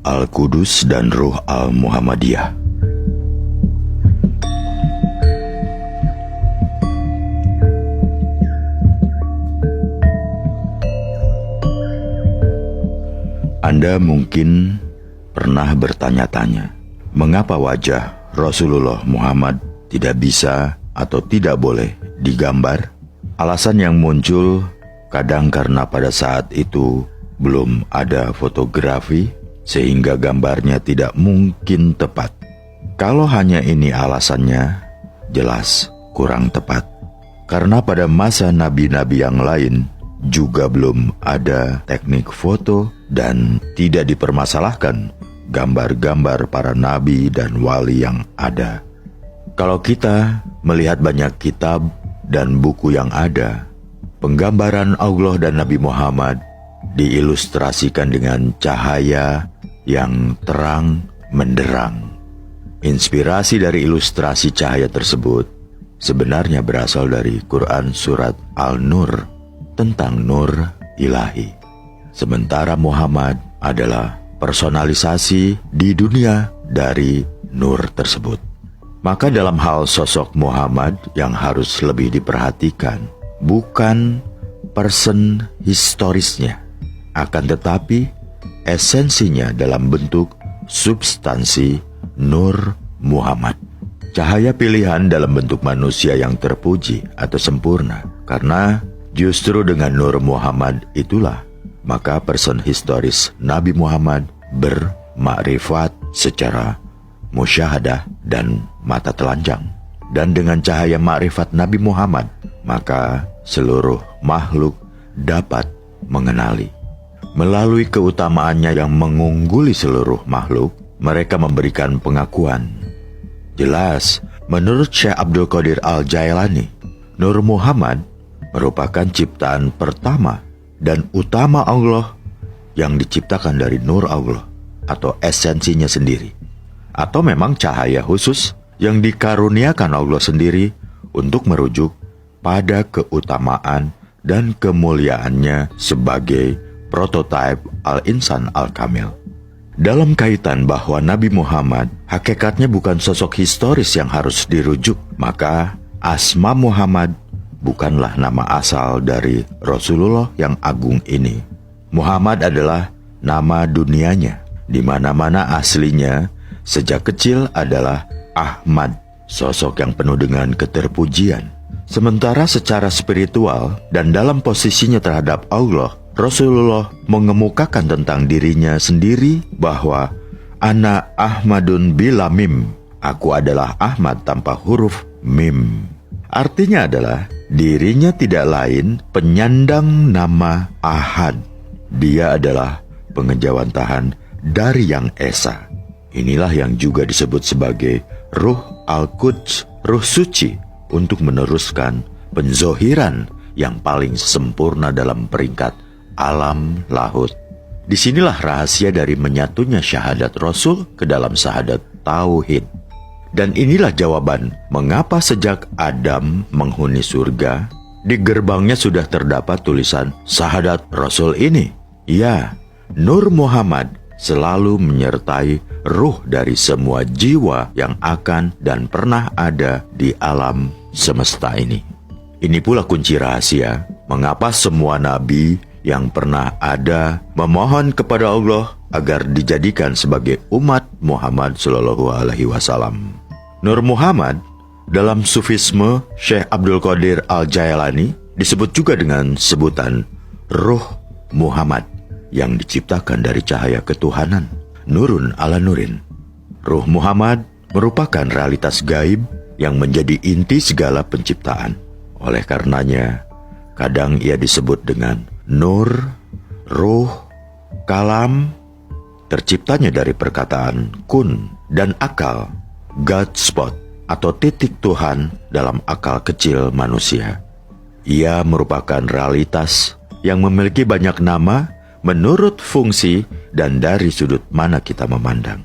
Al-Qudus dan Ruh Al-Muhammadiyah. Anda mungkin pernah bertanya-tanya, mengapa wajah Rasulullah Muhammad tidak bisa atau tidak boleh digambar? Alasan yang muncul kadang karena pada saat itu belum ada fotografi, sehingga gambarnya tidak mungkin tepat. Kalau hanya ini alasannya, jelas kurang tepat. Karena pada masa nabi-nabi yang lain juga belum ada teknik foto dan tidak dipermasalahkan gambar-gambar para nabi dan wali yang ada. Kalau kita melihat banyak kitab dan buku yang ada, penggambaran Allah dan Nabi Muhammad diilustrasikan dengan cahaya yang terang menderang. Inspirasi dari ilustrasi cahaya tersebut sebenarnya berasal dari Quran Surat Al-Nur tentang nur ilahi. Sementara Muhammad adalah personalisasi di dunia dari nur tersebut. Maka dalam hal sosok Muhammad yang harus lebih diperhatikan bukan person historisnya, akan tetapi esensinya dalam bentuk substansi Nur Muhammad. Cahaya pilihan dalam bentuk manusia yang terpuji atau sempurna, karena justru dengan Nur Muhammad itulah maka person historis Nabi Muhammad bermakrifat secara musyahadah dan mata telanjang. Dan dengan cahaya makrifat Nabi Muhammad, maka seluruh makhluk dapat mengenali. Melalui keutamaannya yang mengungguli seluruh makhluk, mereka memberikan pengakuan. Jelas, menurut Syekh Abdul Qadir Al-Jailani, Nur Muhammad merupakan ciptaan pertama dan utama Allah yang diciptakan dari nur Allah atau esensinya sendiri, atau memang cahaya khusus yang dikaruniakan Allah sendiri untuk merujuk pada keutamaan dan kemuliaannya sebagai prototipe Al-Insan Al-Kamil. Dalam kaitan bahwa Nabi Muhammad hakikatnya bukan sosok historis yang harus dirujuk, maka Asma Muhammad bukanlah nama asal dari Rasulullah yang agung ini. Muhammad adalah nama dunianya, di mana-mana aslinya sejak kecil adalah Ahmad, sosok yang penuh dengan keterpujian. Sementara secara spiritual dan dalam posisinya terhadap Allah, Rasulullah mengemukakan tentang dirinya sendiri bahwa Ana Ahmadun bila mim, aku adalah Ahmad tanpa huruf mim. Artinya adalah dirinya tidak lain penyandang nama Ahad. Dia adalah pengejawantahan dari Yang Esa. Inilah yang juga disebut sebagai Ruh Al-Quds, Ruh Suci, untuk meneruskan penzohiran yang paling sempurna dalam peringkat alam lahut. Disinilah rahasia dari menyatunya syahadat Rasul ke dalam syahadat Tauhid. Dan inilah jawaban mengapa sejak Adam menghuni surga, di gerbangnya sudah terdapat tulisan syahadat Rasul ini. Ya, Nur Muhammad selalu menyertai ruh dari semua jiwa yang akan dan pernah ada di alam semesta ini. Ini pula kunci rahasia mengapa semua nabi yang pernah ada memohon kepada Allah agar dijadikan sebagai umat Muhammad Sallallahu Alaihi Wasallam. Nur Muhammad dalam Sufisme Syekh Abdul Qadir Al-Jailani disebut juga dengan sebutan Ruh Muhammad yang diciptakan dari cahaya ketuhanan, Nurun ala Nurin. Ruh Muhammad merupakan realitas gaib yang menjadi inti segala penciptaan. Oleh karenanya, kadang ia disebut dengan Nur, Ruh, Kalam, terciptanya dari perkataan kun dan akal, God spot atau titik Tuhan dalam akal kecil manusia. Ia merupakan realitas yang memiliki banyak nama menurut fungsi dan dari sudut mana kita memandang.